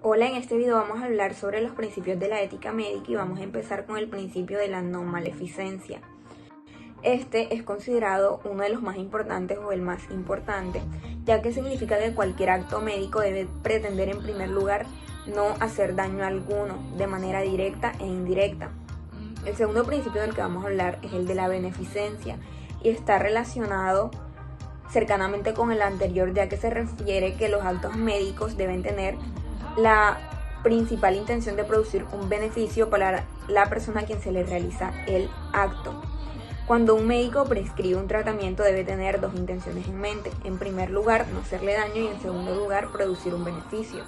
Hola, en este video vamos a hablar sobre los principios de la ética médica y vamos a empezar con el principio de la no maleficencia. Este es considerado uno de los más importantes o el más importante, ya que significa que cualquier acto médico debe pretender en primer lugar no hacer daño alguno, de manera directa e indirecta. El segundo principio del que vamos a hablar es el de la beneficencia y está relacionado cercanamente con el anterior, ya que se refiere que los actos médicos deben tener la principal intención de producir un beneficio para la persona a quien se le realiza el acto. Cuando un médico prescribe un tratamiento debe tener dos intenciones en mente. En primer lugar, no hacerle daño y en segundo lugar, producir un beneficio.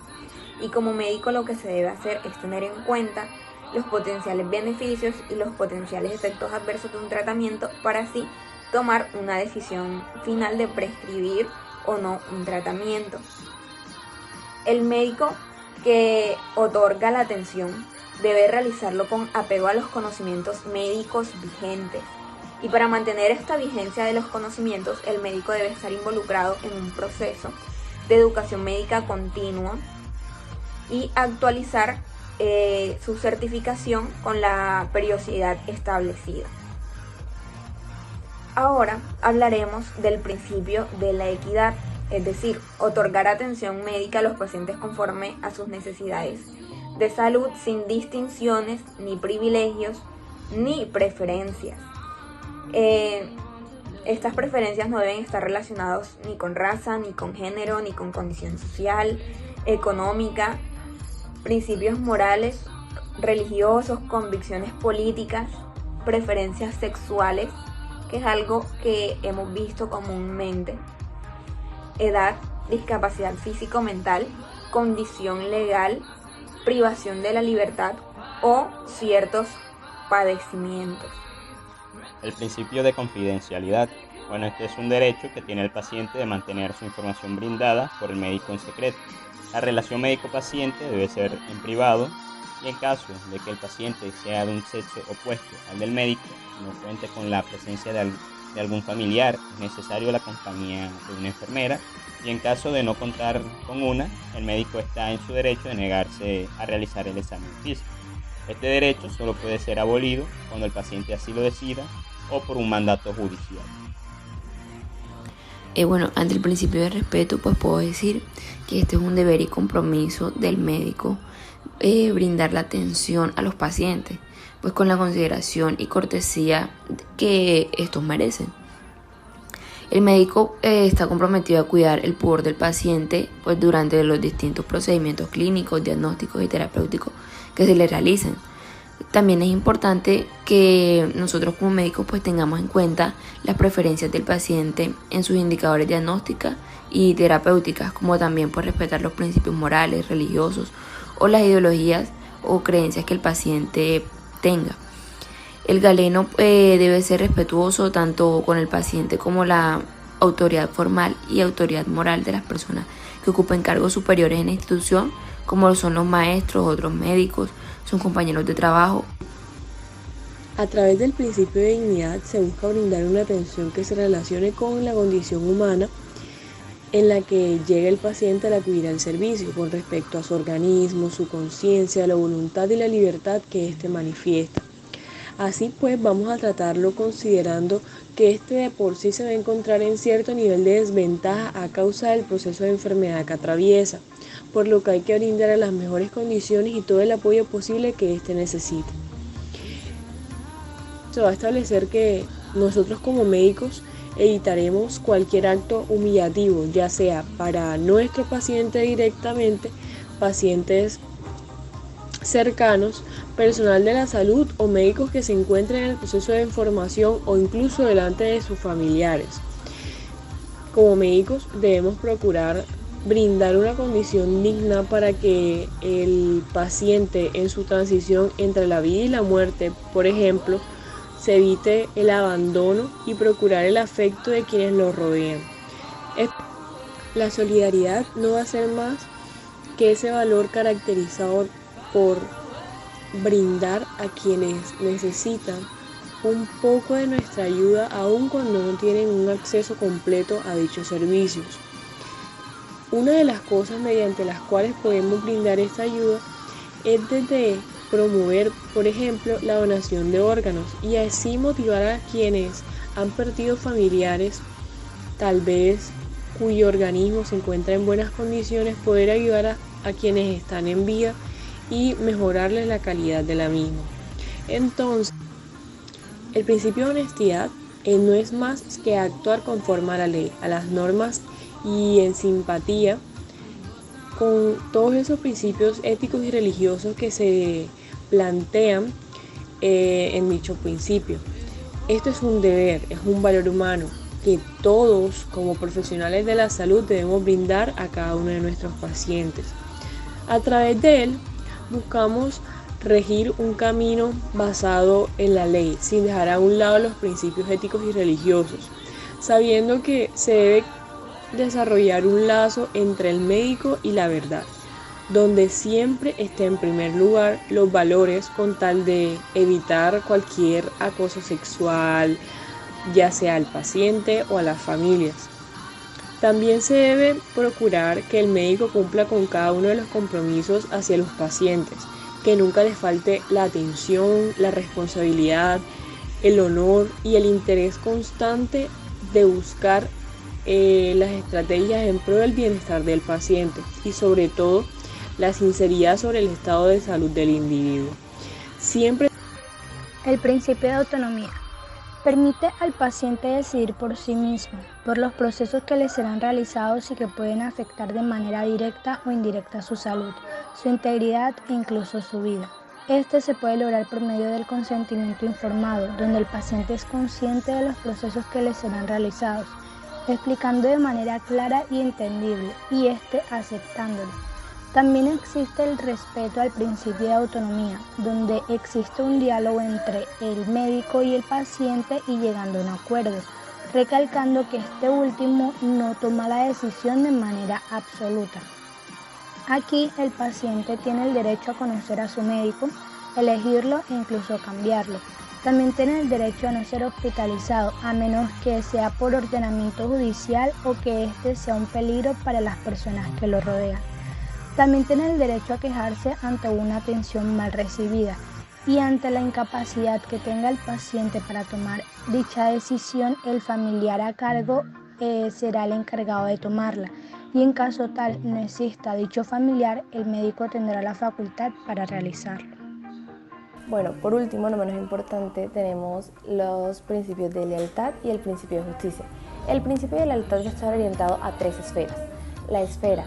Y como médico lo que se debe hacer es tener en cuenta los potenciales beneficios y los potenciales efectos adversos de un tratamiento para así tomar una decisión final de prescribir o no un tratamiento. El médico que otorga la atención debe realizarlo con apego a los conocimientos médicos vigentes. Y para mantener esta vigencia de los conocimientos, el médico debe estar involucrado en un proceso de educación médica continua y actualizar su certificación con la periodicidad establecida. Ahora hablaremos del principio de la equidad, es decir, otorgar atención médica a los pacientes conforme a sus necesidades de salud sin distinciones, ni privilegios, ni preferencias. Estas preferencias no deben estar relacionadas ni con raza, ni con género, ni con condición social, económica, principios morales, religiosos, convicciones políticas, preferencias sexuales, que es algo que hemos visto comúnmente, edad, discapacidad físico-mental, condición legal, privación de la libertad o ciertos padecimientos. El principio de confidencialidad. Bueno, este es un derecho que tiene el paciente de mantener su información brindada por el médico en secreto. La relación médico-paciente debe ser en privado y en caso de que el paciente sea de un sexo opuesto al del médico, no cuente con la presencia de algún familiar, es necesario la compañía de una enfermera y en caso de no contar con una, el médico está en su derecho de negarse a realizar el examen físico. Este derecho solo puede ser abolido cuando el paciente así lo decida o por un mandato judicial. Ante el principio de respeto, pues puedo decir que este es un deber y compromiso del médico, brindar la atención a los pacientes, pues con la consideración y cortesía que estos merecen. El médico está comprometido a cuidar el pudor del paciente, pues durante los distintos procedimientos clínicos, diagnósticos y terapéuticos que se le realicen. También es importante que nosotros como médicos pues tengamos en cuenta las preferencias del paciente en sus indicadores diagnósticos y terapéuticas, como también pues respetar los principios morales, religiosos o las ideologías o creencias que el paciente tenga. El galeno debe ser respetuoso tanto con el paciente como la autoridad formal y autoridad moral de las personas que ocupen cargos superiores en la institución, como lo son los maestros, otros médicos, sus compañeros de trabajo. A través del principio de dignidad se busca brindar una atención que se relacione con la condición humana en la que llega el paciente al acudir al servicio, con respecto a su organismo, su conciencia, la voluntad y la libertad que éste manifiesta. Así pues, vamos a tratarlo considerando que éste de por sí se va a encontrar en cierto nivel de desventaja a causa del proceso de enfermedad que atraviesa, por lo que hay que brindarle las mejores condiciones y todo el apoyo posible que éste necesite. Se va a establecer que nosotros como médicos evitaremos cualquier acto humillativo, ya sea para nuestro paciente directamente, pacientes cercanos, personal de la salud o médicos que se encuentren en el proceso de formación o incluso delante de sus familiares. Como médicos debemos procurar brindar una condición digna para que el paciente en su transición entre la vida y la muerte, por ejemplo, se evite el abandono y procurar el afecto de quienes lo rodean. La solidaridad no va a ser más que ese valor caracterizado por brindar a quienes necesitan un poco de nuestra ayuda aun cuando no tienen un acceso completo a dichos servicios. Una de las cosas mediante las cuales podemos brindar esta ayuda es desde promover, por ejemplo, la donación de órganos y así motivar a quienes han perdido familiares, tal vez cuyo organismo se encuentra en buenas condiciones, poder ayudar a quienes están en vida y mejorarles la calidad de la misma. Entonces, el principio de honestidad no es más que actuar conforme a la ley, a las normas y en simpatía con todos esos principios éticos y religiosos que se plantean en dicho principio. Esto es un deber, es un valor humano que todos como profesionales de la salud debemos brindar a cada uno de nuestros pacientes. A través de él buscamos regir un camino basado en la ley, sin dejar a un lado los principios éticos y religiosos, sabiendo que se debe desarrollar un lazo entre el médico y la verdad, donde siempre esté en primer lugar los valores con tal de evitar cualquier acoso sexual, ya sea al paciente o a las familias. También se debe procurar que el médico cumpla con cada uno de los compromisos hacia los pacientes, que nunca les falte la atención, la responsabilidad, el honor y el interés constante de buscar las estrategias en pro del bienestar del paciente y sobre todo la sinceridad sobre el estado de salud del individuo. Siempre el principio de autonomía permite al paciente decidir por sí mismo, por los procesos que le serán realizados y que pueden afectar de manera directa o indirecta su salud, su integridad e incluso su vida. Este se puede lograr por medio del consentimiento informado, donde el paciente es consciente de los procesos que le serán realizados, explicando de manera clara y entendible, y aceptándolo. También existe el respeto al principio de autonomía, donde existe un diálogo entre el médico y el paciente y llegando a un acuerdo, recalcando que este último no toma la decisión de manera absoluta. Aquí el paciente tiene el derecho a conocer a su médico, elegirlo e incluso cambiarlo. También tiene el derecho a no ser hospitalizado, a menos que sea por ordenamiento judicial o que éste sea un peligro para las personas que lo rodean. También tiene el derecho a quejarse ante una atención mal recibida y ante la incapacidad que tenga el paciente para tomar dicha decisión, el familiar a cargo será el encargado de tomarla y en caso tal no exista dicho familiar, el médico tendrá la facultad para realizarlo. Bueno, por último, no menos importante, tenemos los principios de lealtad y el principio de justicia. El principio de lealtad está orientado a 3 esferas: la esfera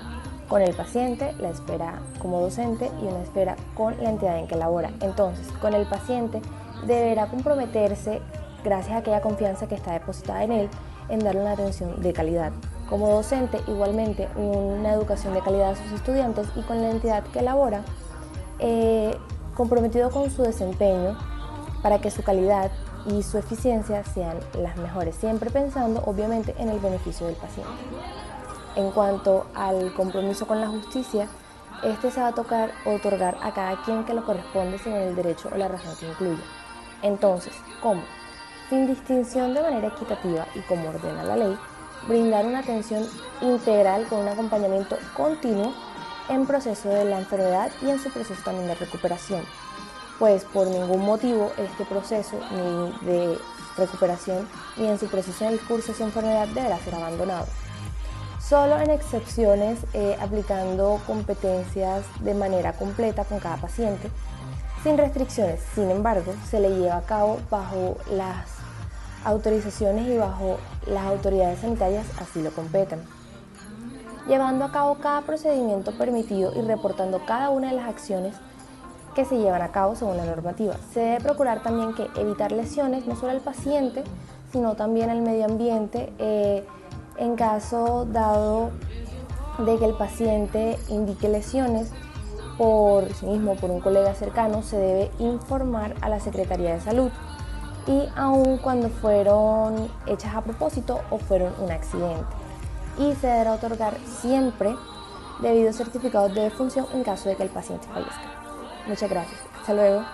con el paciente, la esfera como docente y una esfera con la entidad en que labora. Entonces, con el paciente deberá comprometerse, gracias a aquella confianza que está depositada en él, en darle una atención de calidad. Como docente, igualmente, una educación de calidad a sus estudiantes, y con la entidad que labora, comprometido con su desempeño para que su calidad y su eficiencia sean las mejores, siempre pensando obviamente en el beneficio del paciente. En cuanto al compromiso con la justicia, este se va a otorgar a cada quien que lo corresponde según el derecho o la razón que incluya. Entonces, ¿cómo? Sin distinción, de manera equitativa y como ordena la ley, brindar una atención integral con un acompañamiento continuo en proceso de la enfermedad y en su proceso también de recuperación, pues por ningún motivo este proceso ni de recuperación ni en su proceso en el curso de su enfermedad deberá ser abandonado. Solo en excepciones, aplicando competencias de manera completa con cada paciente, sin restricciones. Sin embargo, se le lleva a cabo bajo las autorizaciones y bajo las autoridades sanitarias así lo competan, llevando a cabo cada procedimiento permitido y reportando cada una de las acciones que se llevan a cabo según la normativa. Se debe procurar también que evitar lesiones no solo al paciente, sino también al medio ambiente. En caso dado de que el paciente indique lesiones por sí mismo, por un colega cercano, se debe informar a la Secretaría de Salud, y aun cuando fueron hechas a propósito o fueron un accidente. Y se deberá otorgar siempre debidos certificados de defunción en caso de que el paciente fallezca. Muchas gracias. Hasta luego.